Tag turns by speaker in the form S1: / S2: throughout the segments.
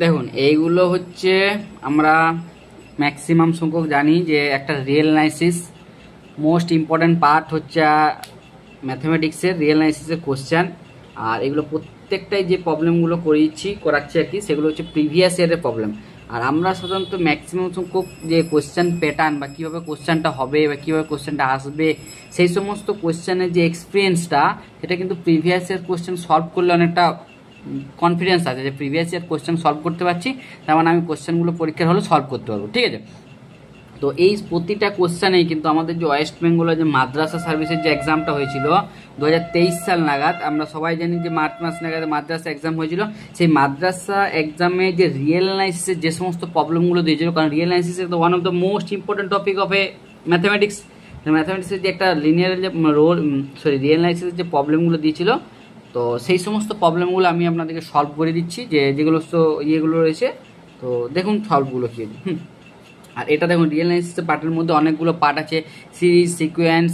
S1: দেখুন এইগুলো হচ্ছে আমরা ম্যাক্সিমাম সংখ্যক জানি যে একটা real analysis most important part হচ্ছে ম্যাথমেটিক্সের রিয়েল অ্যানালাইসিসের কোশ্চেন। আর এগুলো প্রত্যেকটাই যে প্রবলেমগুলো করাচ্ছি আর কি, সেগুলো হচ্ছে প্রিভিয়াস ইয়ারের প্রবলেম। আর আমরা সাধারণত ম্যাক্সিমাম সংখ্যক যে কোশ্চেন প্যাটার্ন বা কীভাবে কোশ্চেনটা হবে বা কীভাবে কোশ্চেনটা আসবে, সেই সমস্ত কোশ্চেনের যে এক্সপিরিয়েন্সটা, সেটা কিন্তু প্রিভিয়াস ইয়ার কোশ্চেন সলভ করলে অনেকটা কনফিডেন্স আছে যে প্রিভিয়াস ইয়ার কোশ্চেন সলভ করতে পারছি, তার মানে আমি কোশ্চেনগুলো পরীক্ষার হলে সলভ করতে পারবো। ঠিক আছে, তো এই প্রতিটা কোশ্চেনেই কিন্তু আমাদের যে ওয়েস্ট বেঙ্গলের যে মাদ্রাসা সার্ভিসের যে এক্সামটা হয়েছিল 2023 সাল নাগাদ, আমরা সবাই জানি যে মার্চ মাস নাগাদ মাদ্রাসা এক্সাম হয়েছিল। সেই মাদ্রাসা এক্সামে যে রিয়েল অ্যানালাইসিসের যে সমস্ত প্রবলেমগুলো দিয়েছিল, কারণ real analysis is one of the most important topic of a mathematics. ম্যাথমেটিক্সের যে একটা লিনিয়ার যে রিয়েল অ্যানালাইসিসের যে প্রবলেমগুলো দিয়েছিল, তো সেই সমস্ত প্রবলেমগুলো আমি আপনাদেরকে সলভ করে দিচ্ছি, যেগুলো ইয়েগুলো রয়েছে। তো দেখুন সলভগুলো কী। আর এটা দেখুন রিয়েল অ্যানালাইসিসের পার্টের মধ্যে অনেকগুলো পার্ট আছে, সিরিজ, সিকোয়েন্স,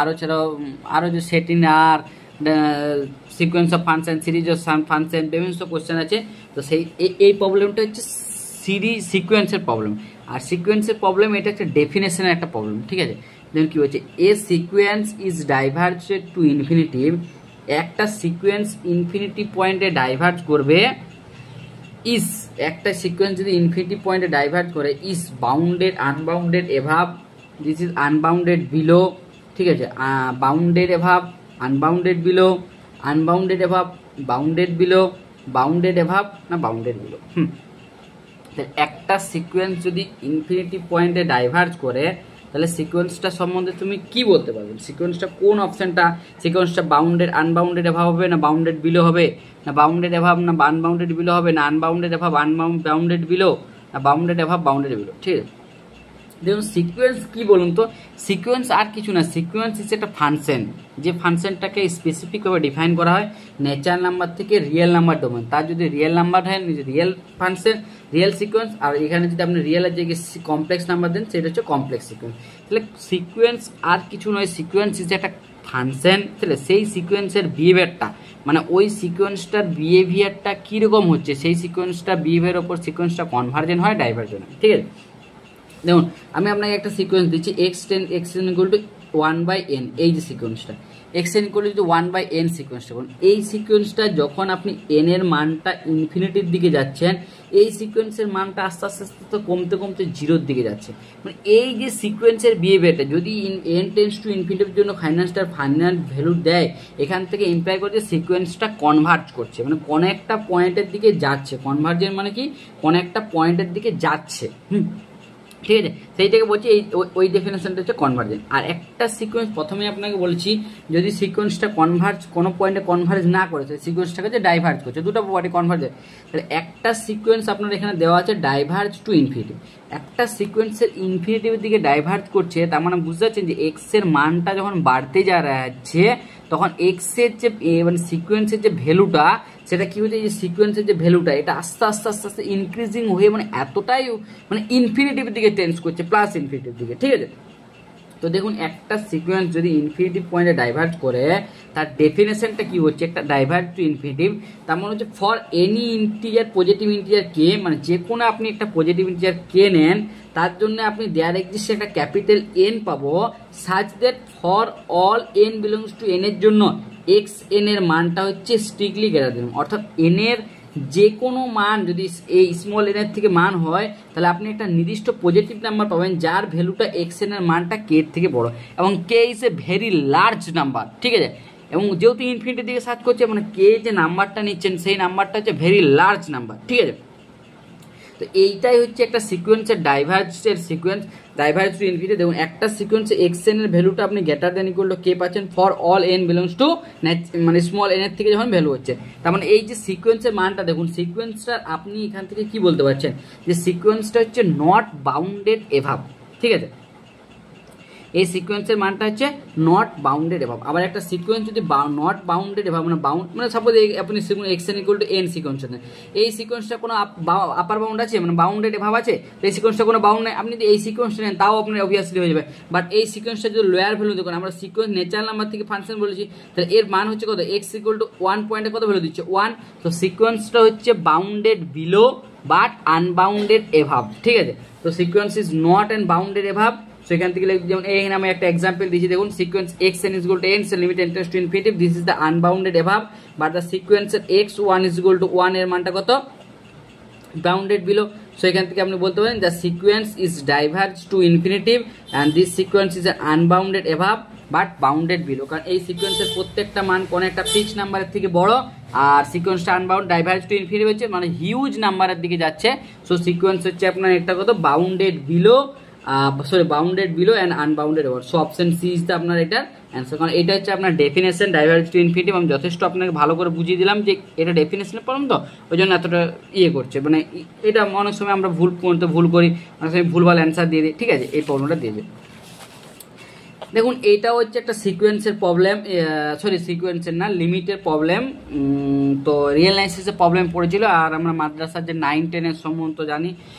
S1: আরও ছাড়াও আরও যে সেটিং আর sequence of function, series of function, বিভিন্ন কোশ্চেন আছে। তো এই প্রবলেমটা হচ্ছে সিকোয়েন্সের প্রবলেম। আর সিকোয়েন্সের প্রবলেম এটা একটা ডেফিনেশনের একটা প্রবলেম। ঠিক আছে, দেখুন কী হচ্ছে, a sequence is diverged to infinitive. একটা সিকোয়েন্স ইনফিনিটি পয়েন্টে ডাইভার্জ করবে, ইস একটা সিকোয়েন্স যদি ইনফিনিটি পয়েন্টে ডাইভার্ট করে, is bounded unbounded above, this is unbounded below. ঠিক আছে, bounded above, unbounded below, unbounded above, bounded below, bounded above না বাউন্ডেড বিলো। একটা সিকোয়েন্স যদি ইনফিনিটি পয়েন্টে ডাইভার্জ করে, তাহলে সিকোয়েন্সটা সম্বন্ধে তুমি কি বলতে পারবে? সিকোয়েন্সটা কোন অপশানটা, সিকোয়েন্সটা বাউন্ডেড আনবাউন্ডেড এভাব হবে না বাউন্ডেড বিলো হবে, না বাউন্ডেড এভাব না আনবাউন্ডেড বিলো হবে, না আনবাউন্ডেড এভাব বাউন্ডেড বিলো, না বাউন্ডেড এভাব বাউন্ডেড বিলো। ঠিক আছে, দেখুন সিকোয়েন্স কি বলুন তো, সিকোয়েন্স আর কিছু না, সিকোয়েন্স হচ্ছে একটা ফাংশন, যে ফাংশনটাকে স্পেসিফিকভাবে ডিফাইন করা হয় ন্যাচারাল নাম্বার থেকে রিয়েল নাম্বার ডোমেন। তার যদি রিয়েল নাম্বার হয় রিয়েল ফাংশন, রিয়েল সিকোয়েন্স, আর এখানে যদি আপনি রিয়েল আর যে কমপ্লেক্স নাম্বার দেন সেটা হচ্ছে কমপ্লেক্স সিকোয়েন্স। তাহলে সিকোয়েন্স আর কিছু নয়, সিকোয়েন্স হচ্ছে একটা ফাংশন। তাহলে সেই সিকোয়েন্সের বিহেভিয়ারটা, মানে ওই সিকোয়েন্সটার বিহেভিয়ারটা কীরকম হচ্ছে, সেই সিকোয়েন্সটার বিহেভিয়ার ওপর সিকোয়েন্সটা কনভার্জেন্ট হয় ডাইভার্জেন্ট হয়। ঠিক আছে, দেখুন আমি আপনাকে একটা সিকোয়েন্স দিচ্ছি, x10 ইকুয়াল টু 1/n, এই যে সিকোয়েন্সটা x10 ইকুয়াল টু 1/n সিকোয়েন্সটা, এই সিকোয়েন্সটা যখন আপনি n এর মানটা ইনফিনিটির দিকে যাচ্ছেন, এই সিকোয়েন্সের মানটা আস্তে আস্তে আস্তে কমতে কমতে জিরোর দিকে যাচ্ছে। মানে এই যে সিকোয়েন্সের বিহেভিয়ারটা যদি n টেন্ডস টু ইনফিনিটির জন্য ফাইনাল ভ্যালু দেয়, এখান থেকে ইমপ্লাই করছে সিকোয়েন্সটা কনভার্জ করছে, মানে কোনো একটা পয়েন্টের দিকে যাচ্ছে। কনভার্জেন্ট মানে কি, কোনো একটা পয়েন্টের দিকে যাচ্ছে। ঠিক আছে, সেইটাকে বলছি ওই ডেফিনেশনটা হচ্ছে কনভার্জেন্ট। আর একটা সিকোয়েন্স প্রথমে আপনাকে বলছি, যদি সিকোয়েন্সটা কোনো পয়েন্টে কনভার্জ না করে, সেই সিকোয়েন্সটাকে যে ডাইভার্জ করছে, দুটো পয়েন্টে কনভার্জ, তাহলে একটা সিকোয়েন্স আপনার এখানে দেওয়া আছে ডাইভার্জ টু ইনফিনিটি, একটা সিকোয়েন্সের ইনফিনিটির দিকে ডাইভার্জ করছে, তার মানে বুঝতে পারছেন যে এক্স এর মানটা যখন বাড়তে যাচ্ছে, তখন এক্সের যে মানে সিকোয়েন্সের যে ভ্যালুটা, সেটা কি হচ্ছে, এই সিকোয়েন্সের যে ভ্যালুটা এটা আস্তে আস্তে আস্তে আস্তে ইনক্রিজিং হয়ে মানে এতটাই মানে ইনফিনিটিভ দিকে টেন্স করছে, প্লাস ইনফিনিটিভ দিকে। ঠিক আছে, তো দেখুন একটা সিকোয়েন্স যদি ইনফিনিটিভ পয়েন্টে ডাইভার্জ করে, তার ডেফিনেশনটা কি হচ্ছে, একটা ডাইভার্জ টু ইনফিনিটিভ, তার মানে হচ্ছে for any integer positive integer K, মানে যে কোনো আপনি একটা পজিটিভ ইন্টিজার কে নেন, তার জন্য আপনি দেয়ার এক্সিস্ট একটা ক্যাপিটাল এন পাবো, such that for all N belongs to N এর জন্য এক্স এন এর মানটা হচ্ছে স্ট্রিক্টলি গ্রেটার দেন, অর্থাৎ এন এর যে কোনো মান যদি এই স্মল এন এর থেকে মান হয়, তাহলে আপনি একটা নির্দিষ্ট পজিটিভ নাম্বার পাবেন যার ভ্যালুটা এক্স এন এর মানটা কে এর থেকে বড়, এবং K is a very large number. ঠিক আছে, এবং যেহেতু ইনফিনিটির দিকে সার্চ করছে, মানে কে যে নাম্বারটা নিচ্ছেন সেই নাম্বারটা হচ্ছে ভেরি লার্জ নাম্বার। ঠিক আছে, তো এইটাই হচ্ছে একটা সিকোয়েন্সের ডাইভার্জের সিকোয়েন্স, ডাইভার্জ টু ইনফিনিটি। দেখুন একটা সিকোয়েন্সে এক্স এন এর ভ্যালুটা আপনি গ্রেটার দেন ইকুয়াল টু কে পাচ্ছেন for all N belongs to মানে স্মল এন এর থেকে যখন ভ্যালু হচ্ছে, তার মানে এই যে সিকোয়েন্সের মানটা দেখুন, সিকোয়েন্সটা আপনি এখান থেকে কি বলতে পারছেন, যে সিকোয়েন্সটা হচ্ছে নট বাউন্ডেড এভাব। ঠিক আছে, এই সিকোয়েন্সের মানটা হচ্ছে নট বাউন্ডেড এভাব। আবার একটা সিকোয়েন্স যদি নট বাউন্ডেড এভাব মানে সাপোজ আপনি x N equal to N sequence নেন, এই সিকোয়েন্সটা কোনো আপার বাউন্ড আছে, মানে বাউন্ডেড এভাব আছে, তো এই সিকোয়েন্সটা কোনো বাউন্ড নেই, আপনি যদি এই সিকোয়েন্সটা নেন তাও আপনার অবভিয়াসলি হয়ে যাবে। বাট এই সিকোয়েন্সটা যদি লোয়ার ভ্যালু দেখুন, আমরা সিকোয়েন্স ন্যাচারাল নাম্বার থেকে ফাংশন বলেছি, তাহলে এর মান হচ্ছে কত, এক্স ইকুয়াল টু 1 পয়েন্টে কত ভ্যালু দিচ্ছে 1, তো সিকোয়েন্সটা হচ্ছে bounded below but unbounded above, ঠিক আছে। তো sequence is not and bounded above. So এখান থেকে যেমন এখানে আমি একটা এক্সাম্পল দিয়েছি, দেখুন sequence x N is equal two N, limit N tends to infinity, this is the unbounded above, but the সিকোয়েন্সের এক্স 1 ইজ ইকুয়াল টু 1 এর মানটা কত, বাউন্ডেড বিলো। সো এখান থেকে আপনি বলতে পারেন the sequence is diverge to infinitive and this sequence is unbounded above but bounded below, কারণ এই সিকোয়েন্সের প্রত্যেকটা মান কোনো একটা ফিক্সড নাম্বারের থেকে বড়, আর সিকোয়েন্সটা আনবাউন্ড ডাইভার্জ টু ইনফিনিটিভ হচ্ছে মানে হিউজ নাম্বারের দিকে যাচ্ছে। সো সিকোয়েন্স হচ্ছে আপনার একটা কত, bounded below, bounded below and unbounded over. So option C is the আপনার এটা অ্যান্সার, কারণ এটা হচ্ছে আপনার ডেফিনেশন ডাইভার্জ টু ইনফিনিটিভ। আমি যথেষ্ট আপনাকে ভালো করে বুঝিয়ে দিলাম যে এটা ডেফিনেশনে পড়ুন, তো ওই জন্য এতটা করছে, মানে এটা অনেক সময় আমরা ভুল করি, অনেক সময় ভুলভাল অ্যান্সার দিয়ে দিই, ঠিক আছে, এই প্রবলেমটা দিয়ে দিই। দেখুন এইটা হচ্ছে একটা সিকোয়েন্সের প্রবলেম, সিকোয়েন্সের না, লিমিটের প্রবলেম। তো রিয়েল অ্যানালাইসিসের প্রবলেম পড়েছিল, আর আমরা মাদ্রাসার যে 9-10 সম্বন্ধ জানি,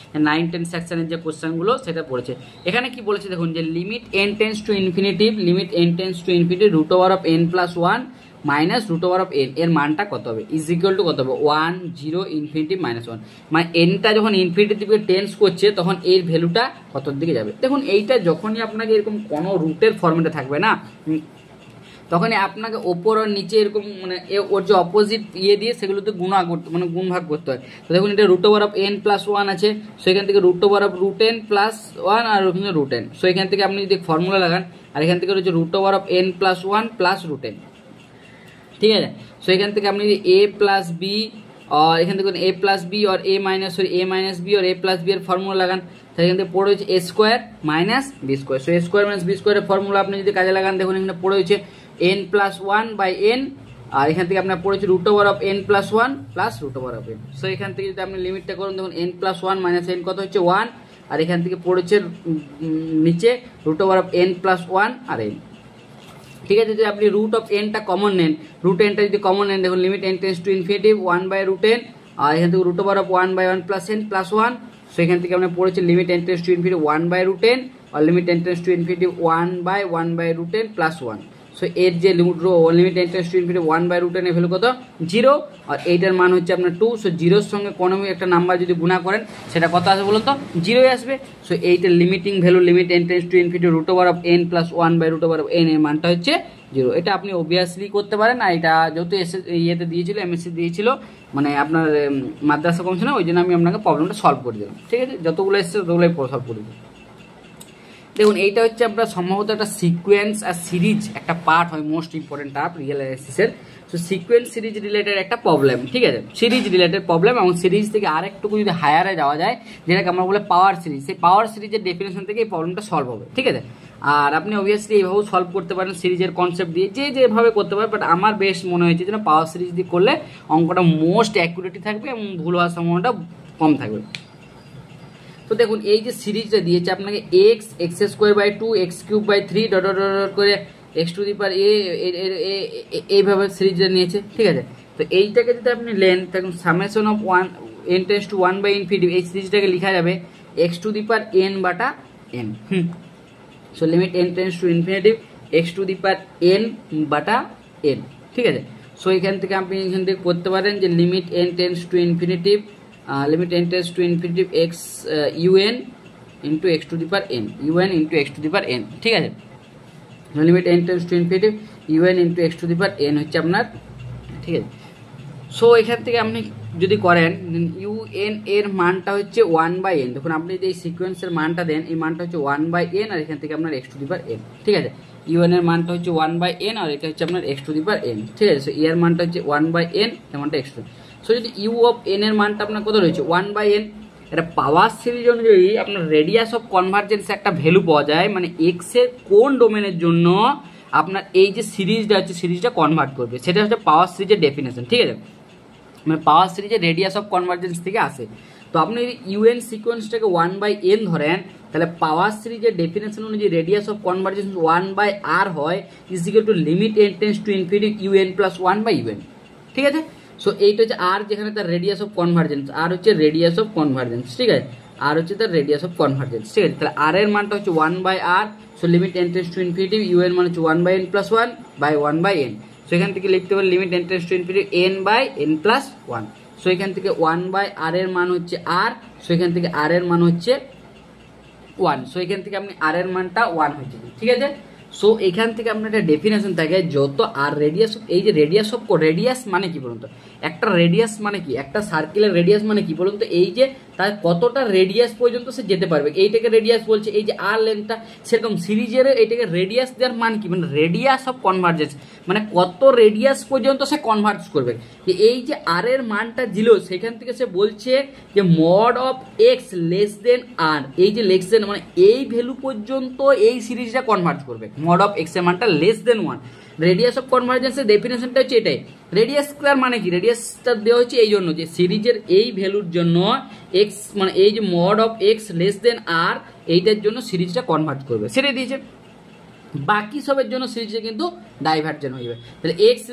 S1: 9-10 সেকশনের যে কোশ্চেনগুলো সেটা পড়েছে। এখানে কি বলেছে দেখুন, যে limit N tends to infinitive, limit N tends to infinitive root over of N plus 1 minus root over of N, এর মানটা কত হবে, ইজ ইকুয়াল টু কত হবে 1 0 ইনফিনিটিভ মাইনাস 1, মানে এনটা যখন ইনফিনিটিভ দিকে টেন্স করছে তখন এর ভ্যালুটা কতর দিকে যাবে। দেখুন এইটা যখনই আপনাকে এরকম কোনো রুটের ফর্মেটে থাকবে না, তখনই আপনাকে ওপর আর নিচে এরকম মানে ওর যে অপোজিট দিয়ে সেগুলোতে গুণা করতে, মানে গুণ ভাগ করতে হয়। তো দেখুন এটা root over of N plus 1 আছে, সো এখান থেকে root over of root N plus 1 আর ওখানে রুট এন, সো এখান থেকে আপনি যদি ফর্মুলা লাগান, আর এখান থেকে হচ্ছে root over of N plus 1 plus root N, ঠিক আছে। সো এখান থেকে আপনি যদি এ প্লাস বি और এখান থেকে এ প্লাস বি और এ মাইনাস বি और এ প্লাস বি এর ফর্মুলা লাগান, তাহলে এখান থেকে পড়ে হচ্ছে A square minus B square. So A square minus B স্কোয়ারের ফর্মুলা আপনি যদি কাজে লাগান, দেখুন এখানে পড়ে হচ্ছে এন প্লাস 1 বাই এন, আর এখান থেকে আপনার পড়েছে root over of N plus 1 plus root over of N. So এখান থেকে যদি আপনি লিমিটটা করুন, দেখুন এন প্লাস 1 মাইনাস এন কত হচ্ছে 1, আর এখান থেকে পড়েছে নিচে root over of N plus 1 আর এন, ঠিক আছে। যদি আপনি রুট অফ এনটা কমন নেন, রুট এনটা যদি কমন নেন, দেখুন limit N tends to infinitive 1 by root N, আর এখান থেকে root over of 1 by 1 plus N plus 1, so এখান থেকে আপনি পড়েছে limit N tends to infinitive 1 by root N আর limit N tends to infinitive 1 by root N plus 1। So এর যে limit N tends to infinitive 1 by root N এর value কত 0, আর এইটার মান হচ্ছে আপনার 2। সো জিরোর সঙ্গে কোনো একটা নাম্বার যদি গুণা করেন সেটা কত আসবে বলুন তো, 0 আসবে। সো এইটার limiting value limit N tends to infinitive root over of N plus 1 by root over of N এর মানটা হচ্ছে 0। এটা আপনি অবভিয়াসলি করতে পারেন, আর এটা যেহেতু ইয়েতে দিয়েছিল, এমএসসি দিয়েছিল, মানে আপনার মাদ্রাসা কমছে না, ওই জন্য আমি আপনাকে প্রবলেমটা সলভ করে দিলাম, ঠিক আছে। যতগুলো এসছে ততগুলোই সলভ করে দিলাম। দেখুন এইটা হচ্ছে আপনার সম্ভবত একটা সিকোয়েন্স আর সিরিজ একটা পার্ট হয়, মোস্ট ইম্পর্টেন্ট টার্ম রিয়েল অ্যানালাইসিসের। সো সিকোয়েন্স সিরিজ রিলেটেড একটা প্রবলেম, ঠিক আছে, সিরিজ রিলেটেড প্রবলেম, এবং সিরিজ থেকে আরেকটুকু যদি হায়ারে যাওয়া যায়, যেটাকে আমরা বলে পাওয়ার সিরিজ, সেই পাওয়ার সিরিজের ডেফিনেশন থেকে এই প্রবলেমটা সলভ হবে, ঠিক আছে। আর আপনি অবভিয়াসলি এইভাবেও সলভ করতে পারেন সিরিজের কনসেপ্ট দিয়ে, যেভাবে করতে পারেন, বাট আমার বেশ মনে হয়েছে যেন পাওয়ার সিরিজ দিয়ে করলে অঙ্কটা মোস্ট অ্যাকুরেটি থাকবে এবং ভুল হওয়ার সম্ভাবনাটা কম থাকবে। তো দেখুন এই যে সিরিজটা দিয়েছে আপনাকে X square by 2 X cube by 3 dot dot dot করে এক্স টু দি পাওয়ার এইভাবে সিরিজটা নিয়েছে, ঠিক আছে। তো এইটাকে যদি আপনি নেন, তখন summation of 1 N tends to 1 by infinitive, এই সিরিজটাকে লেখা যাবে X to the power N বাটা এন। So limit N tends to infinitive X to the power N বাটা এন, ঠিক আছে। সো এখান থেকে আপনি এখান থেকে করতে পারেন যে limit N tends to infinitive limit N tends to infinitive x UN into x to the power N, UN into x to the power N, ঠিক আছে। Limit N tends to infinitive UN into x to the power N হচ্ছে আপনার, ঠিক আছে। So এখান থেকে আপনি যদি করেন ইউএন এর মানটা হচ্ছে 1 বাই এন, দেখুন আপনি যদি এই সিকোয়েন্সের মানটা দেন, এই মানটা হচ্ছে 1 বাই এন, আর এখান থেকে আপনার x to the power N, ঠিক আছে। ইউএন এর মানটা হচ্ছে 1 বাই এন, আর এটা হচ্ছে আপনার x to the power N, ঠিক আছে। সো এর মানটা হচ্ছে 1 বাই এন, এর মানটা এক্স টু। সো যদি ইউ অফ এন এর মানটা আপনার কত রয়েছে 1 বাই এন, এটা পাওয়ার সিরিজ অনুযায়ী আপনার রেডিয়াস অফ কনভার্জেন্স একটা ভ্যালু পাওয়া যায়, মানে এক্স এর কোন ডোমেনের জন্য আপনার এই যে সিরিজটা হচ্ছে সিরিজটা কনভার্ট করবে, সেটা হচ্ছে পাওয়ার সিরিজের ডেফিনেশন, ঠিক আছে। মানে পাওয়ার সিরিজের রেডিয়াস অফ কনভার্জেন্স থেকে আসে। তো আপনি যদি ইউএন সিকোয়েন্সটাকে 1/n ধরেন, তাহলে পাওয়ার সিরিজের ডেফিনেশন অনুযায়ী রেডিয়াস অফ কনভারজেন্স 1/r হয় is equal to limit n tends to infinity un plus 1/un। ঠিক আছে, সো এইটা হচ্ছে আর, যেখানে তার রেডিয়াস অফ কনভারজেন্স, আর হচ্ছে রেডিয়াস অফ কনভারজেন্স। ঠিক আছে, আর হচ্ছে তার রেডিয়াস অফ কনভারজেন্স। ঠিক আছে, তাহলে আর এর মানটা হচ্ছে 1/r, so limit n tends to infinity un মানে হচ্ছে 1/n প্লাস 1/1/n। সো এখান থেকে লিখতে পারি limit n tends to infinity n/n plus 1। So এখান থেকে 1/r এর মান হচ্ছে r, সো এখান থেকে r এর মান হচ্ছে 1। সো এখান থেকে আপনি r এর মানটা 1 হচ্ছে। ঠিক আছে, সো এখান থেকে আপনার একটা ডেফিনেশন থাকে, যত আর রেডিয়াস, এই যে রেডিয়াস মানে কি বলুন তো, একটা রেডিয়াস মানে কি, একটা সার্কেলের রেডিয়াস মানে কি বলুন তো, এই যে তার কতটা রেডিয়াস পর্যন্ত সে যেতে পারবে, এইটাকে রেডিয়াস বলছে। এই যে আর লেন্থটা, সেরকম সিরিজের এইটাকে রেডিয়াস দেওয়ার মান কি, মানে রেডিয়াস অফ কনভার্জেন্স, মানে কত রেডিয়াস পর্যন্ত সে কনভার্জ করবে। এই যে আর এর মানটা দিল, সেখান থেকে সে বলছে যে mod of X less than R, এই যে লেস দেন মানে এই ভ্যালু পর্যন্ত এই সিরিজটা কনভার্জ করবে, মড অফ এক্স এর মানটা লেস দেন 1। রেডিয়াস অফ কনভার্জেন্সের ডেফিনেশনটা হচ্ছে এটাই। রেডিয়াসটার মানে কি, রেডিয়াসটা দেওয়া হচ্ছে এই জন্য যে সিরিজের এই ভ্যালুর জন্য এক্স, মানে এই যে mod of X less than R, এইটার জন্য সিরিজটা কনভার্ট করবে, সেটাই দিয়েছে। বাকি সবের জন্য সিরিজে কিন্তু ডাইভার্জেন্ট হয়ে যাবে। তাহলে এক্স,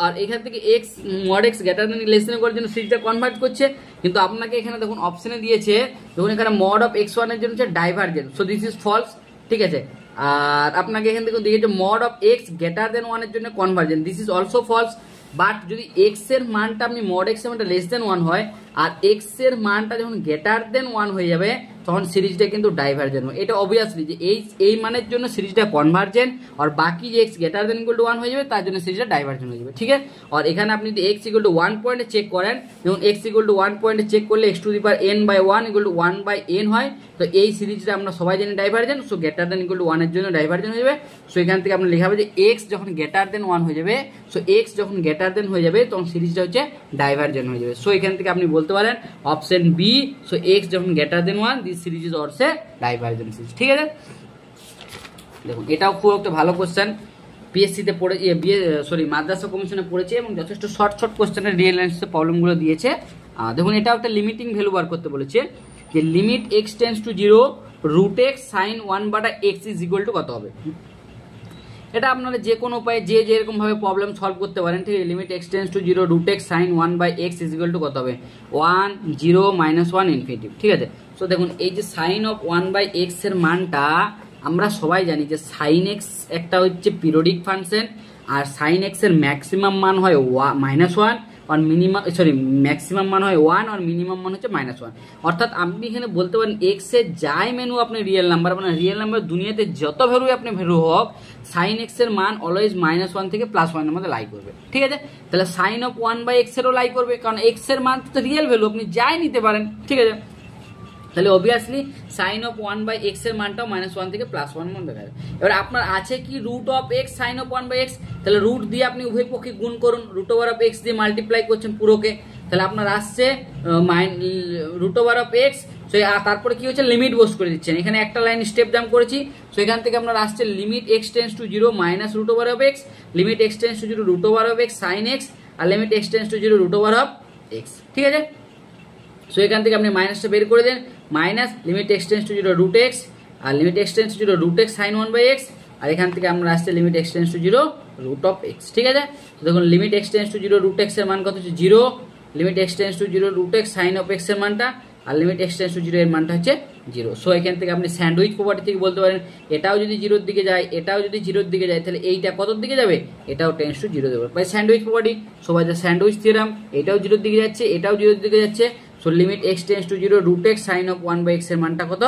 S1: আর এখান থেকে এক্স মড এক্স গ্রেটার দেন লেস দেন করার জন্য সিরিজটা কনভার্ট করছে, কিন্তু আপনাকে এখানে দেখুন অপশনে দিয়েছে, দেখুন এখানে মড অফ এক্স ওয়ানের জন্য হচ্ছে divergent, so this is false. ঠিক আছে, আর আপনাকে এখান থেকে দিয়েছে mod of X greater than 1 এর জন্য convergent, this is also false. But যদি এক্স এর মানটা আপনি মড এক্স এর মানটা লেস দেন 1 হয়, আর এক্স এর মানটা যখন গ্রেটার দেন 1 হয়ে যাবে, তখন সিরিজটা কিন্তু ডাইভার্জেন্ট হবে। এটা অবভিয়াসলি যে এই মানের জন্য সিরিজটা কনভার্জেন্ট, আর বাকি যে x greater than equal to 1 হয়ে যাবে, তার জন্য সিরিজটা ডাইভার্জেন্ট হয়ে যাবে। ঠিক আছে, আর এখানে আপনি যদি এক্স ইকুয়াল টু 1 পয়েন্টে চেক করেন, যেমন এক্স ইকুয়াল টু 1 পয়েন্টে চেক করলে x two the power n/1 equal to 1/n হয়, তো এই সিরিজটা আমরা সবাই জানি divergent, so greater than equal to 1 এর জন্য ডাইভার্জেন্ট হয়ে যাবে। সো এখান থেকে আপনি লেখা হবে যে এক্স যখন গ্রেটার দেন 1 হয়ে যাবে, সো এক্স যখন গ্রেটার দেন হয়ে যাবে, তখন সিরিজটা হচ্ছে ডাইভার্জেন্ট হয়ে যাবে। সো এখান থেকে আপনি বলতে পারেন অপশন বি, সো এক্স যখন greater than 1, this series is also divergent series. ঠিক আছে, দেখুন এটাও খুব একটা ভালো কোশ্চেন, পিএসসিতে পড়ে, মাদ্রাসা কমিশনে পড়েছে, এবং যথেষ্ট শর্ট কোশ্চেনের রিয়েল অ্যান্সার প্রবলেমগুলো দিয়েছে। দেখুন এটাও একটা লিমিটিং ভ্যালু বার করতে বলেছে, যে limit X tends to 0 root X sine 1/x is equal to কত হবে। এটা আপনারা যে কোনো উপায়ে যে যেরকম ভাবে প্রবলেম সলভ করতে পারেন। ঠিক আছে, limit X tends to 0 root X sine 1/x is equal to কত হবে, 1 0 -1 ইনফিনিটি। ঠিক আছে, সো দেখুন এই যে সাইন অফ 1/x এর মানটা আমরা সবাই জানি যে সাইন এক্স একটা হচ্ছে পিরিয়ডিক ফাংশন, আর সাইন এক্স এর ম্যাক্সিমাম মান হয় -1, আর মিনিমাম ম্যাক্সিমাম মান হয় 1, আর মিনিমাম মান হচ্ছে -1। অর্থাৎ আপনি এখানে বলতে পারেন এক্স এর যাই মেনু আপনি রিয়েল নাম্বার, মানে রিয়েল নাম্বার দুনিয়াতে যত ভ্যালু আপনি ভ্যালু হোক, সাইন এক্স এর মান অলওয়েজ -1 থেকে +1 এর মধ্যে লাই করবে। ঠিক আছে, তাহলে সাইন অফ 1/x এরও লাই করবে, কারণ এক্স এর মান তো রিয়েল ভ্যালু, আপনি যাই নিতে পারেন। ঠিক আছে, তাহলে অবভিয়াসলি সাইন অফ 1/x এর মানটাও -1 থেকে +1 মধ্যে দেখা যায়। এবার আপনার আছে কি root of X sine of 1/x, তাহলে রুট দিয়ে আপনি উভয় পক্ষে গুণ করুন, রুট ওভার অফ এক্স দিয়ে মাল্টিপ্লাই করছেন পুরোকে, তাহলে আপনার আসছে root over of X. So তারপরে কি হচ্ছে, লিমিট বস করে দিচ্ছেন, এখানে একটা লাইন স্টেপ জাম্প করেছি। সো এখান থেকে আপনার আসছে limit X tends to 0 minus root over of X, limit X tends to 0 root over of X sine X, আর limit X tends to 0 root over of X. ঠিক আছে, so এখান থেকে আপনি মাইনাসটা বের করে দেন, minus limit X tends to 0 root X, আর limit X tends to 0 root X sine 1/x, আর এখান থেকে আমরা আসছে limit X tends to 0 root of X. ঠিক আছে, দেখুন limit X tends to 0 root X এর মান কত হচ্ছে 0, limit X tends to 0 root X sine of X এর মানটা, আর লিমিট এক্স টেন্স টু 0 এর মানটা হচ্ছে 0। সো এখান থেকে আপনি স্যান্ডউইচ প্রপার্টি থেকে বলতে পারেন এটাও যদি 0 দিকে যায়, এটাও যদি 0 দিকে যায়, তাহলে এইটা কত দিকে যাবে, এটাও টেন্স টু 0 দেবে, বাই স্যান্ডউইচ প্রপার্টি। সবাই যে স্যান্ডউইচ থিওরাম, এটাও 0 দিকে যাচ্ছে, এটাও 0 দিকে যাচ্ছে, so limit X tends to 0 root X sine of 1/x এর মানটা কত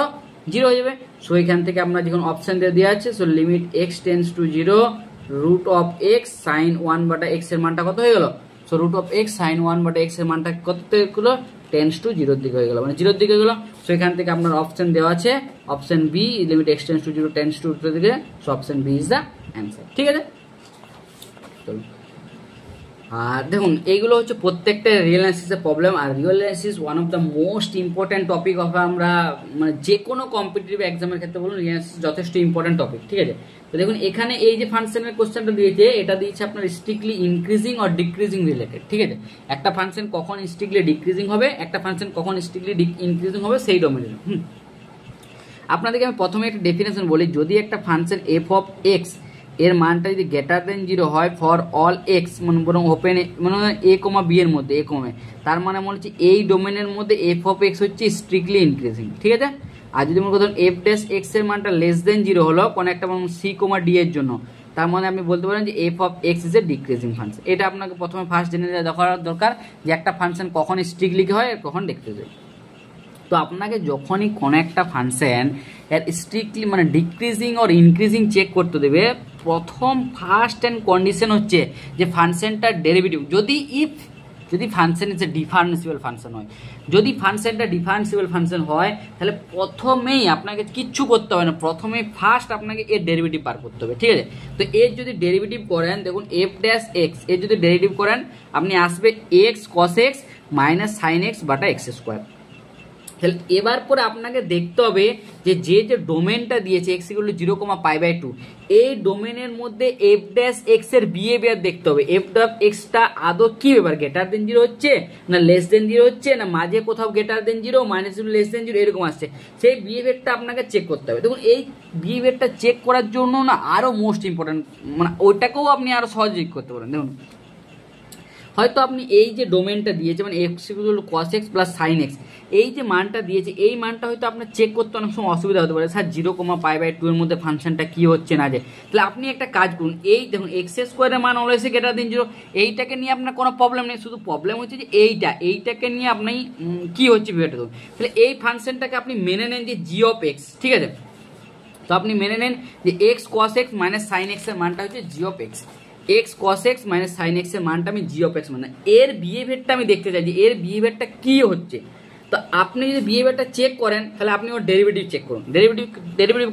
S1: 0 হয়ে যাবে। সো এখান থেকে আমরা যখন অপশন দিয়ে দেওয়া আছে, so limit X tends to 0 root of X sine 1/x এর মানটা কত হয়ে গেল, so root of X sine 1/x এর মানটা কত হলো, টেন্স টু 0 দিকে হয়ে গেল, মানে 0 দিকে হয়ে গেল। সো এখান থেকে আপনার অপশন দেওয়া আছে option B, limit X tends to 0 tends to দিকে, so option B is the answer. ঠিক আছে, চলুন। আর দেখুন এইগুলো হচ্ছে প্রত্যেকটা রিয়েল অ্যানালিসিসের প্রবলেম, আর real analysis one of the most important topic of, আমরা মানে যে কোনো কম্পিটিটিভ এক্সামের ক্ষেত্রে বলুন রিয়েল অ্যানালিসিস যথেষ্ট ইম্পর্টেন্ট টপিক। ঠিক আছে, তো দেখুন এখানে এই যে ফাংশনের কোশ্চেনটা দিয়েছে, এটা দিয়েছে আপনার strictly increasing or decreasing related, ঠিক আছে। একটা ফাংশন কখন স্ট্রিক্টলি ডিক্রিজিং হবে, একটা ফাংশন কখন স্ট্রিক্টলি ইনক্রিজিং হবে সেই ডোমেনের। আপনাদেরকে আমি প্রথমে একটা ডেফিনেশন বলি, যদি একটা ফাংশন এফ অফ এক্স এর মানটা যদি গ্রেটার দেন 0 হয় ফর অল এক্স, মানে বরং ওপেন মানে এ কমা বি এর মধ্যে, এ কমে, তার মানে মনে হচ্ছে এই ডোমেনের মধ্যে এফ অফ এক্স হচ্ছে স্ট্রিক্টলি ইনক্রিজিং, ঠিক আছে। আর যদি মনে করুন এফ ড্যাশ এক্স এর মানটা লেস দেন 0 হলো কোনো একটা সি কমা ডি এর জন্য, তার মানে আপনি বলতে পারেন যে F of X is a decreasing function. এটা আপনাকে প্রথমে ফার্স্ট জেনে দেখার দরকার যে একটা ফাংশন কখন স্ট্রিক্টলি হয় আর কখন ডিক্রিজিং। তো আপনাকে যখনই কোনো একটা ফাংশন এর স্ট্রিক্টলি মানে ডিক্রিজিং অর ইনক্রিজিং চেক করতে দেবে, প্রথম ফার্স্ট অ্যান্ড কন্ডিশন হচ্ছে যে ফাংশনটার ডেরিভেটিভ যদি function is a differentiable function হয়, যদি ফাংশনটা ডিফারেন্সিয়েবল ফাংশন হয় তাহলে প্রথমেই আপনাকে কিচ্ছু করতে হবে না, প্রথমেই ফার্স্ট আপনাকে এর ডেরিভেটিভ বার করতে হবে, ঠিক আছে। তো এর যদি ডেরিভেটিভ করেন, দেখুন এফ ড্যাশ এক্স এর যদি ডেরিভেটিভ করেন আপনি আসবে x cos X minus sine x বাটা এক্স স্কোয়ার। তাহলে এবার পরে আপনাকে দেখতে হবে যে যে ডোমেনটা দিয়েছে এক্স ইকুয়াল টু 0,π/2, এই ডোমেনের মধ্যে এফ ড্যাশ এক্স এর বিহেভিয়ার দেখতে হবে। এফ ড্যাশ এক্সটা আদৌ কি ব্যাপার, গ্রেটার দেন 0 হচ্ছে না লেস দেন 0 হচ্ছে না মাঝে কোথাও greater than 0 minus 0 less than 0 এরকম আসছে, সেই বিহেভিয়ারটা আপনাকে চেক করতে হবে। দেখুন এই বিহেভিয়ারটা চেক করার জন্য না আরও মোস্ট ইম্পর্টেন্ট, মানে ওইটাকেও আপনি আরও সহজ চেক করতে পারেন। দেখুন হয়তো আপনি এই যে ডোমেনটা দিয়েছে মানে X equal to cos X plus sine X, এই যে মানটা দিয়েছে এই মানটা হয়তো আপনার চেক করতে অনেক সময় অসুবিধা হতে পারে, স্যার 0,π/2 এর মধ্যে ফাংশনটা কি হচ্ছে না যে। তাহলে আপনি একটা কাজ করুন, এই দেখুন এক্স স্কোয়ারের মান অলওয়েজ গ্রেটার দেন 0, এইটাকে নিয়ে আপনার কোনো প্রবলেম নেই, শুধু প্রবলেম হচ্ছে যে এইটাকে নিয়ে আপনি কি হচ্ছে বিহেভিয়ারটা করুন। তাহলে এই ফাংশনটাকে আপনি মেনে নেন যে জি অফ এক্স, ঠিক আছে। তো আপনি মেনে নেন যে X cos X minus sine X এর মানটা হচ্ছে G of X, X cos X minus sine X এর মানটা আমি জি অফ এক্স মানে এর বিহেভিয়ারটা আমি দেখতে চাই যে এর বিহেভিয়ারটা কি হচ্ছে। তো আপনি যদি বিহেভিয়ারটা চেক করেন তাহলে আপনি ওর ডেরিভেটিভ চেক করুন, ডেরিভেটিভ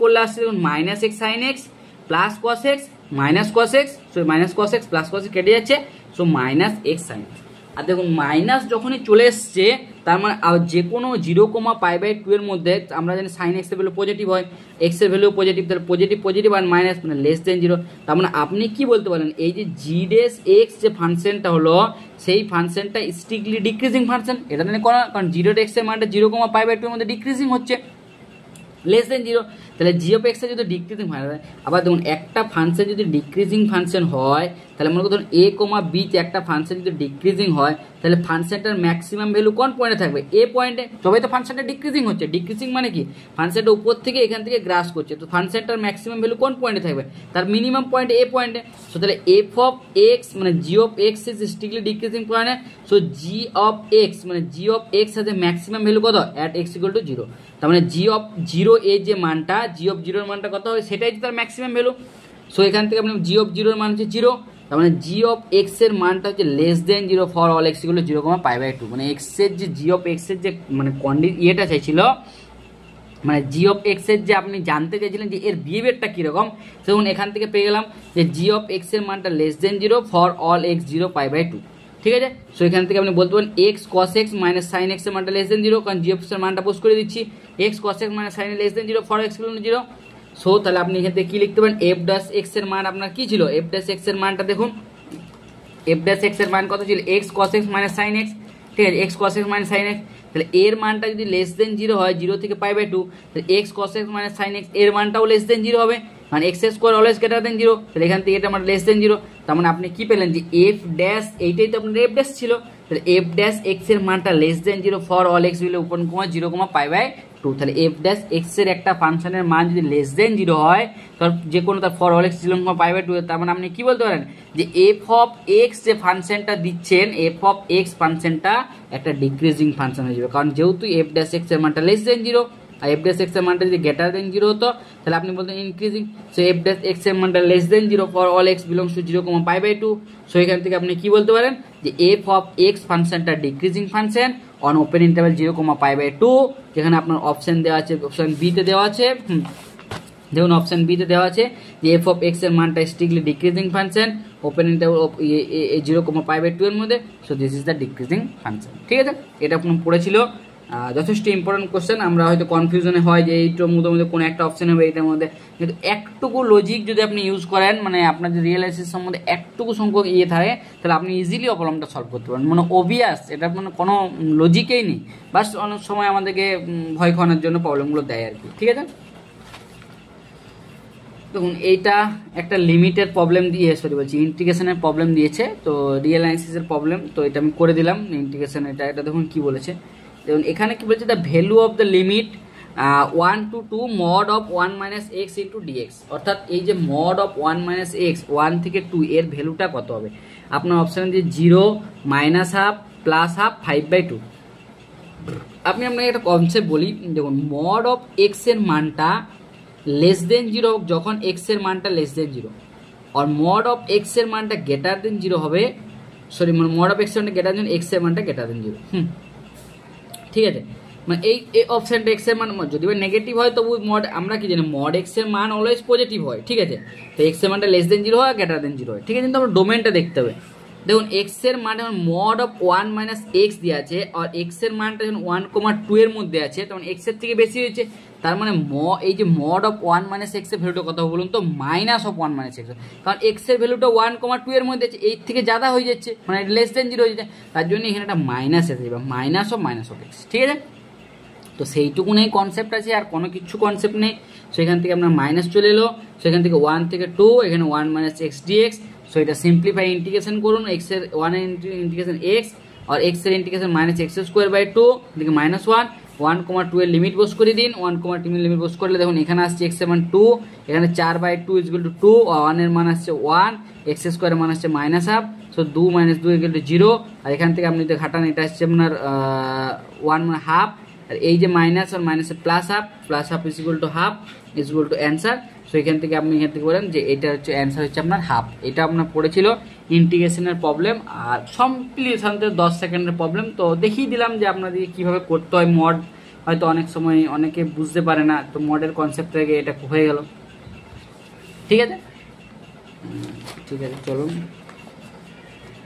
S1: করলে আসছে দেখুন minus X sine X plus cos X minus cos X, so minus cos X plus cos X কেটে যাচ্ছে, so minus X sine X. আর দেখুন মাইনাস যখনই চলে এসছে তার মানে যে কোনো 0,π/2 এর মধ্যে আমরা জানি সাইন এক্স এর ভ্যালু পজিটিভ হয়, এক্স এর ভ্যালু পজিটিভ, তাহলে পজিটিভ আর মাইনাস মানে লেস দেন 0। তার মানে আপনি কি বলতে পারেন এই যে জি ডেস এক্স যে ফাংশনটা হলো সেই ফাংশনটা স্ট্রিক্টলি ডিক্রিজিং ফাংশন, এটা জানি কারণ 0 এক্স এর মানটা 0,π/2 এর মধ্যে ডিক্রিজিং হচ্ছে লেস দেন 0, তাহলে জি অফ এক্স যদি ডিক্রিজিং হয়। আবার দেখুন একটা ফাংশন যদি ডিক্রিজিং ফাংশন হয় তাহলে মনে করুন এ কমা বিতে একটা ফাংশন যদি ডিক্রিজিং হয় তাহলে ফাংশনটার ম্যাক্সিমাম ভ্যালু কোন পয়েন্টে থাকবে, এ পয়েন্টে, তবে তো ফাংশনটা ডিক্রিজিং হচ্ছে। ডিক্রিজিং মানে কি, ফাংশনটা উপর থেকে এখান থেকে গ্রাস করছে, তো ফাংশনটার ম্যাক্সিমাম ভ্যালু কোন পয়েন্টে থাকবে, তার মিনিমাম পয়েন্টে এ পয়েন্টে। সো তাহলে এফ অফ এক্স মানে G of X is strictly decreasing পয়েন্টে, সো জি অফ এক্স মানে G of X has a maximum value কত অ্যাট এক্স ইকুয়াল টু 0, তার মানে জি অফ 0 এর যে মানটা জি অফ 0 এর মানটা কত হবে সেটাই তার ম্যাক্সিমাম ভ্যালু। সো এখান থেকে আপনি জি অফ 0 এর মান হচ্ছে 0, তার মানে জি অফ এক্স এর মানটা হচ্ছে less than 0 for all X equal to 0,π/2, মানে এক্স এর যে জি অফ এক্স এর যে মানে ইয়েটা চাইছিল, মানে জি অফ এক্স এর যে আপনি জানতে চাইছিলেন যে এর বিহেভিয়ারটা কিরকম, সেরকম এখান থেকে পেয়ে গেলাম যে জি অফ এক্স এর মানটা less than 0 for all X 0,π/2, ঠিক আছে। সো এখান থেকে আপনি বলতে পারেন X cos X minus sine X এর মানটা লেস দেন 0, কারণ জি অফ এক্স এর মানটা পোস্ট করে দিচ্ছি, x cos X minus sign less than 0 for x equal to 0। So তাহলে আপনি এখান থেকে কি লিখতে পারেন, এফ ড্যাশ এক্স এর মান আপনার কি ছিল, এফ ড্যাশ এক্স এর মানটা দেখুন, এফ ড্যাশ এক্স এর মান কত ছিল, x cos X minus sine x, ঠিক আছে, x cos X minus sine x. তাহলে এর মানটা যদি লেস দেন 0 হয় 0 থেকে π/2, তাহলে x cos X minus sine X এর মানটাও লেস দেন 0 হবে, মানে x square always greater than 0, তাহলে এখান থেকে এটা আমার লেস দেন 0। তার মানে আপনি কি পেলেন যে এফ ড্যাশ, এইটাই তো আপনার এফ ড্যাশ ছিল, তাহলে এফ ড্যাশ এক্স এর মানটা less than 0 for all X will open comma 0,π/2, তাহলে এফ ড্যাশ এক্স এর একটা ফাংশনের মান যদি লেস দেন 0 হয় তার যে কোনো তার ফর অল এক্স 0,π/2, তার মানে আপনি কি বলতে পারেন যে এফ অফ এক্স যে ফাংশনটা দিচ্ছেন এফ অফ এক্স ফাংশনটা একটা ডিক্রিজিং ফাংশন হয়ে যাবে, কারণ যেহেতু এফ ড্যাশ এক্স এর মানটা লেস দেন 0 আর এফ ড্যাশ এক্স এর মানটা যদি গ্রেটার দেন 0 হতো তাহলে আপনি বলতেন increasing. So F dash X এর মানটা less than 0 for all X belongs to 0,π/2, so এখান থেকে আপনি কি বলতে পারেন যে এফ অফ এক্স ফাংশনটা decreasing function on open interval 0,π/2, যেখানে আপনার অপশন দেওয়া আছে, অপশন বি তে দেওয়া আছে, দেখুন অপশন বি তে দেওয়া আছে যে এফ অফ এক্স এর মানটা strictly decreasing function open interval 0,π/2 এর মধ্যে, so this is the decreasing function, ঠিক আছে। এটা আপনার পড়েছিল যথেষ্ট ইম্পর্টেন্ট কোশ্চেন। আমরা হয়তো কনফিউশনে হয় যে এইটার মধ্যে কোনো একটা অপশন হবে এইটার মধ্যে, কিন্তু একটুকু লজিক যদি আপনি ইউজ করেন, মানে আপনার যে রিয়েলাইসিস সম্বন্ধে একটুকু সংখ্যক ইয়ে থাকে, তাহলে আপনি ইজিলি প্রবলেমটা সলভ করতে পারেন। মানে অবভিয়াস, এটা মানে কোনো লজিকেই নেই, বাস অনেক সময় আমাদেরকে ভয় খাওয়ানোর জন্য প্রবলেমগুলো দেয় আর কি। ঠিক আছে, দেখুন এইটা একটা লিমিটের প্রবলেম দিয়ে ইন্টিগ্রেশনের প্রবলেম দিয়েছে, তো রিয়েল অ্যানালিসিসের প্রবলেম, তো এটা আমি করে দিলাম ইন্টিগ্রেশন। এটা দেখুন কি বলেছে, দেখুন এখানে কি বলেছে, the value of the limit 1 to 2 mod of 1 minus x into dx, অর্থাৎ এই যে mod of 1 minus x 1 থেকে 2 এর ভ্যালুটা কত হবে। আপনার অপশান যে 0, -½ +½ 5/2। আপনি আপনাকে একটা কনসেপ্ট বলি, দেখুন mod of x এর মানটা লেস দেন 0 যখন x এর মানটা লেস দেন 0, আর mod of x এর মানটা গ্রেটার দেন 0 হবে, সরি mod of x এর মানটা গ্রেটার দেন x এর মানটা গ্রেটার দেন 0। ঠিক আছে, মানে এই অপশনটা x এর মান যদি নেগেটিভ হয় তবু মড, আমরা কি জানি mod x এর মান অলওয়েজ পজিটিভ হয়। ঠিক আছে, তো x এর মানটা লেস দেন 0 হয়, গ্রেটার দেন 0 হয়। ঠিক আছে, কিন্তু আমরা ডোমেনটা দেখতে হবে। দেখুন x এর মান যখন mod of 1 minus x দিয়ে আছে, আর x এর মানটা যখন 1,2 এর মধ্যে আছে, তখন x এর থেকে বেশি হয়েছে, তার মানে এই যে mod of 1 minus x এর ভ্যালুটা কত বলুন তো, মাইনাস অফ 1 minus x, কারণ x এর ভ্যালুটা 1,2 এর মধ্যে আছে, এই থেকে জাদা হয়ে যাচ্ছে, মানে লেস দেন 0 হয়ে যাচ্ছে, তার জন্য এখানে একটা মাইনাস এসে যাবে, মাইনাস অফ x। ঠিক আছে, তো সেইটুকুনেই কনসেপ্ট আছে, আর কোনো কিছু কনসেপ্ট নেই। সেখান থেকে আপনার মাইনাস চলে এলো, সেখান থেকে 1 থেকে 2, এখানে 1 minus x dx। সো এটা সিম্পলিফাই ইন্টিগ্রেশন করুন, x এর 1 এর ইন্টিগ্রেশন x, আর x এর ইন্টিগ্রেশন -x²/2 থেকে -1, 1,2 এর লিমিট বস করে দিন। 1,2 এর লিমিট বস করলে দেখুন এখানে আসছে x এর মান 2, এখানে 4/2 = 2, আর 1 এর মান আসছে 1, x² এর মান আসছে -½ সো 2 - 2 = 0, আর এখান থেকে আপনি যদি ঘাটান এটা আসছে আপনার 1 মানে হাফ, আর এই যে মাইনাস আর মাইনাসে +½ = অ্যান্সার। সো এখান থেকে আপনি এখান থেকে বলেন যে এটা হচ্ছে অ্যান্সার, হচ্ছে আপনার হাফ। এটা আপনার পড়েছিল ইন্টিগ্রেশনের প্রবলেম, আর সম্পূর্ণ 10 সেকেন্ডের প্রবলেম। তো দেখিয়ে দিলাম যে আপনাদেরকে কীভাবে করতে হয় মড, হয়তো অনেক সময় অনেকে বুঝতে পারে না, তো মডের কনসেপ্ট থেকে এটা হয়ে গেল। ঠিক আছে, চলুন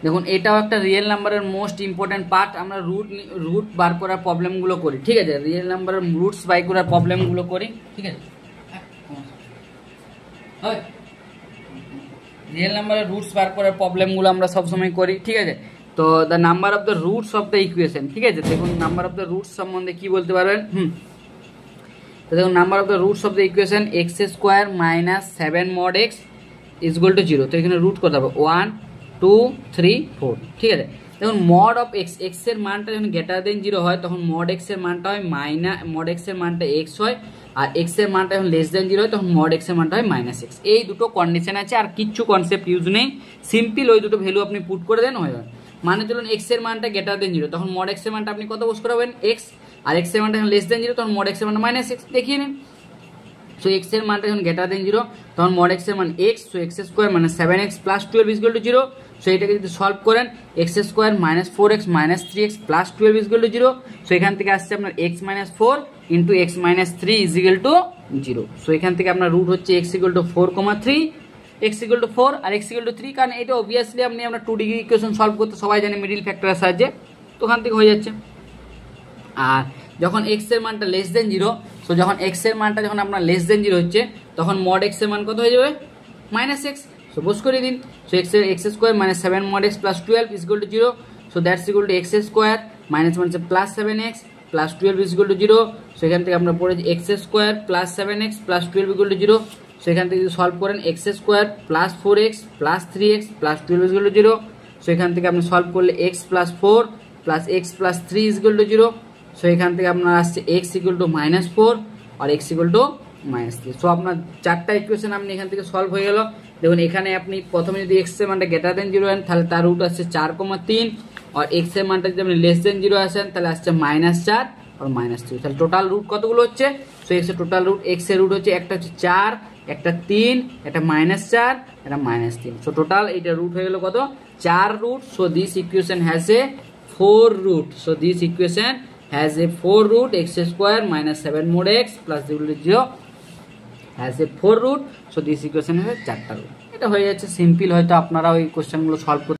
S1: দেখুন এটাও একটা রিয়েল নাম্বারের মোস্ট ইম্পর্টেন্ট পার্ট। আমরা রুট বার করার প্রবলেমগুলো করি। ঠিক আছে, রিয়েল নাম্বারের রুটস বাই করার প্রবলেমগুলো করি। ঠিক আছে, রিয়েল নাম্বারের রুটস বার করার প্রবলেমগুলো আমরা সবসময় করি। ঠিক আছে, তো the number of the roots of the equation. ঠিক আছে, দেখুন নাম্বার অফ দ্য রুটস সম্বন্ধে কি বলতে পারবেন। তো দেখুন number of the roots of the equation x² - 7 mod x = 0। তো এখানে রুট করতে হবে 1, 2, 3, 4। ঠিক আছে, দেখুন mod of x, x এর মানটা যখন গ্রেটার দেন 0 হয়, তখন mod x এর মানটা হয় mod x এর মানটা x হয়, আর x এর মানটা যখন লেস দেন 0 হয়, তখন mod x এর মানটা হয় -x। এই দুটো কন্ডিশন আছে, আর কিচ্ছু কনসেপ্ট ইউজ নেই, সিম্পল ওই দুটো ভ্যালু আপনি পুট করে দেন হয়ে যাবে। মানে চলুন x এর মানটা গ্রেটার দেন 0, তখন mod x এর মানটা আপনি কত বস করাবেন, x, আর x এর মানটা যখন লেস দেন 0, তখন mod x এর মানটা -x। দেখিয়ে নিন, সো x এর মানটা যখন গ্রেটার দেন 0, তখন mod x এর মান x, so x² - 7x + 12 = 0। So এটাকে যদি সলভ করেন, x² - 4x - 3x + 12 = 0। সো এখান থেকে আসছে আপনার x - 4 × x - 3 = 0। সো এখান থেকে আপনার রুট হচ্ছে x = 4,3, x = 4 আর x = 3, কারণ এটা অবভিয়াসলি আমরা 2 ডিগ্রি ইকুয়েশন সলভ করতে সবাই জানি মিডল ফ্যাক্টরের সাহায্যে, তো ওখান থেকে হয়ে যাচ্ছে। আর যখন x এর মানটা লেস দেন 0, সো যখন x এর মানটা যখন আপনার লেস দেন 0 হচ্ছে, তখন mod x এর মান কত হয়ে যাবে, -x। সো বস করে দিন, so x² - 7 mod x + 12 = 0। So that's = x² - 7x + 12 = 0। So এখান থেকে আমরা পড়েছি x² + 7x + 12 = 0। সো এখান থেকে যদি সলভ করেন x² + 4x + 3x + 12 = 0। সো এখান থেকে আপনি সলভ করলে x + 4 + x + 3 = 0। সো এখান থেকে আপনার আসছে x = -4 আর x = -3। সো আপনার চারটা ইকুয়েশন আপনি এখান থেকে সলভ হয়ে গেল। দেখুন এখানে আপনি প্রথমে যদি x এর মানটা গ্রেটার দেন 0 আনেন, তাহলে তার রুট আসছে 4,3, আর x এর মানটা যদি আপনি লেস দেন 0 আসেন, তাহলে আসছে -4 আর -3। তাহলে টোটাল রুট কতগুলো হচ্ছে, সো x এর টোটাল রুট, x এর রুট হচ্ছে একটা হচ্ছে 4, একটা 3, একটা -4, একটা -3। সো টোটাল এটা রুট হয়ে গেল কত, 4 root. So this equation has a 4 root. So this equation has a 4 root, x² - 7 mod x plus 0 has a 4 root. So this equation has a 4টা root. এটা হয়ে যাচ্ছে সিম্পল। হয়তো আপনারা ওই কোশ্চেনগুলো সলভ